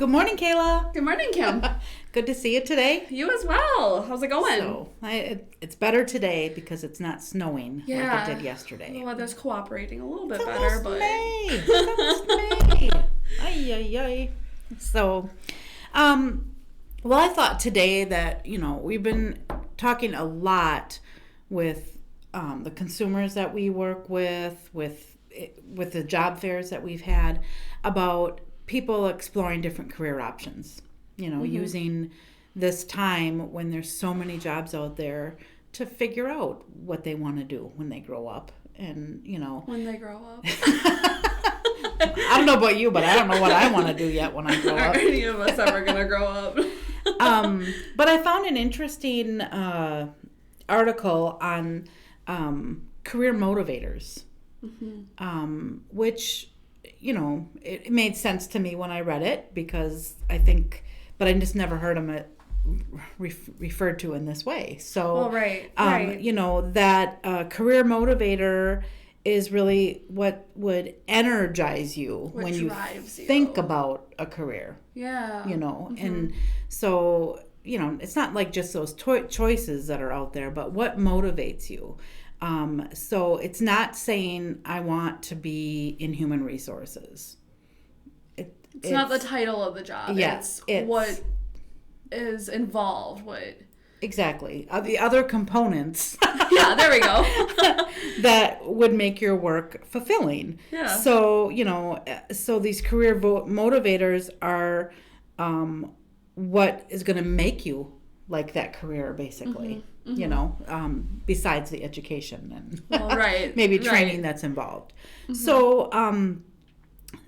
Good morning, Kayla. Good morning, Kim. Good to see you today. You as well. How's it going? So, it's better today because it's not snowing like it did yesterday. The weather's cooperating a little bit better, but May. It's almost May. Ay, ay, ay. So, well, I thought today that, we've been talking a lot with the consumers that we work with the job fairs that we've had about people exploring different career options, using this time when there's so many jobs out there to figure out what they want to do when they grow up. And, when they grow up. I don't know about you, but I don't know what I want to do yet when I grow up. Are any of us ever going to grow up? But I found an interesting article on career motivators, which, it made sense to me when I read it because but I just never heard them referred to in this way. So, right. That career motivator is really what would energize you when you think about a career. Yeah. And so, it's not like just those choices that are out there, but what motivates you. So it's not saying I want to be in human resources. It's not the title of the job. Yeah, it's what is involved. Exactly. The other components. Yeah, there we go. that would make your work fulfilling. Yeah. So, so these career motivators are what is going to make you like that career, basically. Besides the education and maybe training that's involved. So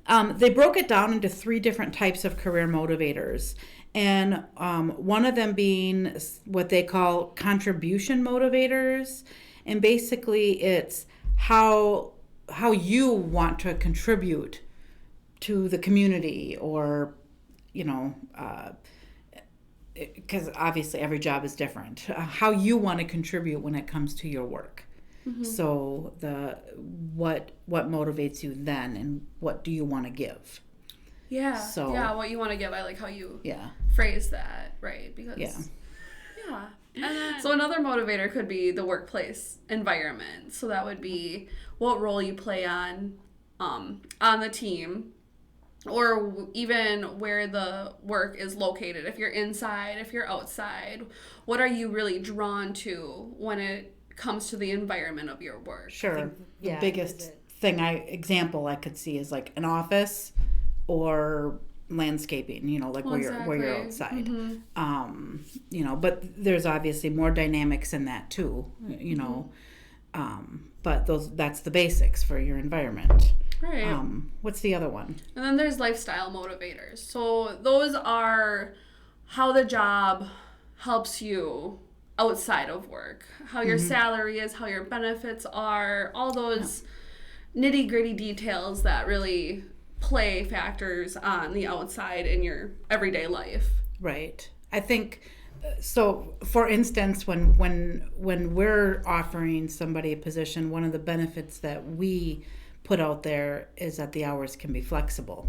they broke it down into 3 different types of career motivators. And one of them being what they call contribution motivators. And basically it's how you want to contribute to the community or, because obviously every job is different, how you want to contribute when it comes to your work. So what motivates you then and what do you want to give? Yeah. So what you want to give. I like how you phrase that, right? Because yeah. And then, so another motivator could be the workplace environment. So that would be what role you play on the team, or even where the work is located. If you're inside, if you're outside, what are you really drawn to when it comes to the environment of your work? Sure. The biggest example I could see is like an office or landscaping, where you're outside. But there's obviously more dynamics in that too, but that's the basics for your environment. Right. What's the other one? And then there's lifestyle motivators. So those are how the job helps you outside of work, how your salary is, how your benefits are, all those nitty-gritty details that really play factors on the outside in your everyday life. Right. I think so. For instance, when we're offering somebody a position, one of the benefits that we put out there is that the hours can be flexible.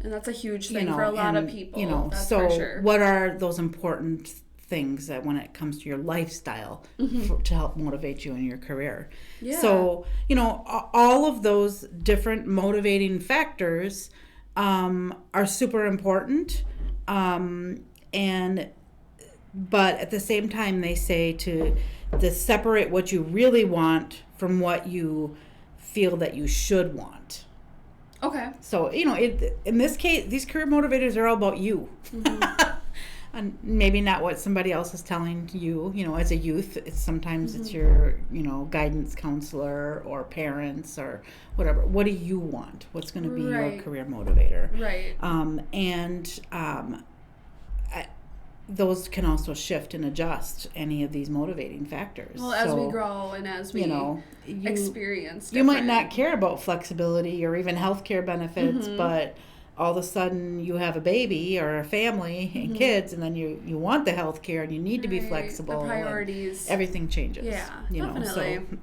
And that's a huge thing for a lot of people. That's so for sure. What are those important things that when it comes to your lifestyle to help motivate you in your career? Yeah. So, all of those different motivating factors are super important. But at the same time, they say to separate what you really want from what you feel that you should want. Okay. So, in this case, these career motivators are all about you. And maybe not what somebody else is telling you, as a youth. Sometimes it's your, guidance counselor or parents or whatever. What do you want? What's going to be your career motivator? Right. Those can also shift and adjust any of these motivating factors. Well, as we grow and as we experience different. You might not care about flexibility or even healthcare benefits, but all of a sudden you have a baby or a family and kids, and then you want the health care and you need to be flexible. The priorities. Everything changes. Yeah, definitely.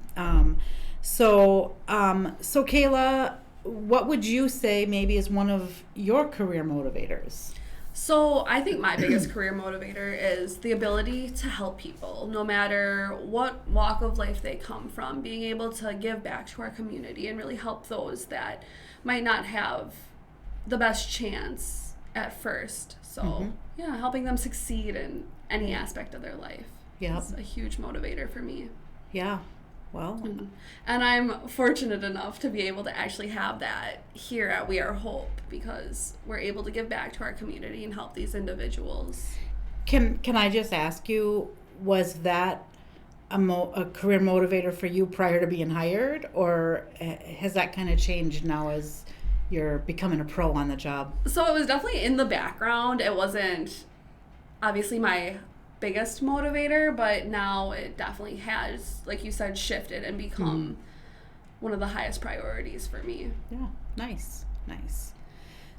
So Kayla, what would you say maybe is one of your career motivators? So I think my biggest career motivator is the ability to help people, no matter what walk of life they come from, being able to give back to our community and really help those that might not have the best chance at first. So yeah, helping them succeed in any aspect of their life is a huge motivator for me. Yeah. Well, and I'm fortunate enough to be able to actually have that here at We Are Hope, because we're able to give back to our community and help these individuals. Can I just ask you, was that a career motivator for you prior to being hired, or has that kind of changed now as you're becoming a pro on the job? So it was definitely in the background. It wasn't obviously my biggest motivator, but now it definitely has, like you said, shifted and become one of the highest priorities for me. Yeah, nice.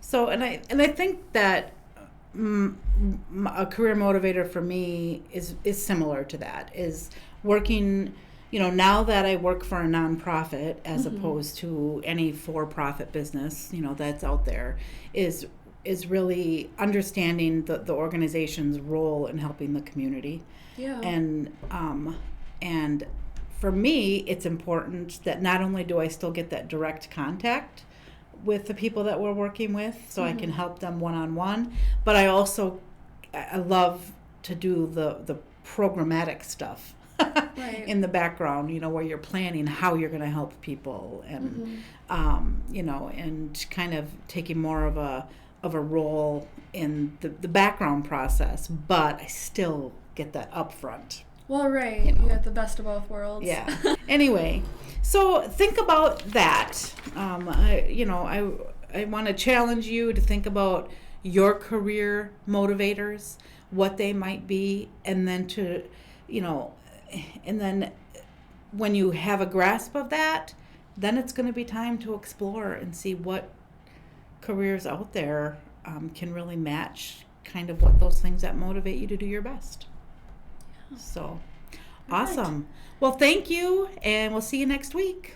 So, and I think that a career motivator for me is similar to that, is working, now that I work for a nonprofit as opposed to any for-profit business, that's out there, is really understanding the organization's role in helping the community. Yeah. And for me, it's important that not only do I still get that direct contact with the people that we're working with, so I can help them one-on-one, but I love to do the programmatic stuff in the background, where you're planning how you're going to help people, and and kind of taking more of a role in the background process, but I still get that upfront. Well, right. You get the best of both worlds. Yeah. Anyway, so think about that. I want to challenge you to think about your career motivators, what they might be, and then and then when you have a grasp of that, then it's going to be time to explore and see what careers out there can really match kind of what those things that motivate you to do your best. So, awesome. Well, thank you, and we'll see you next week.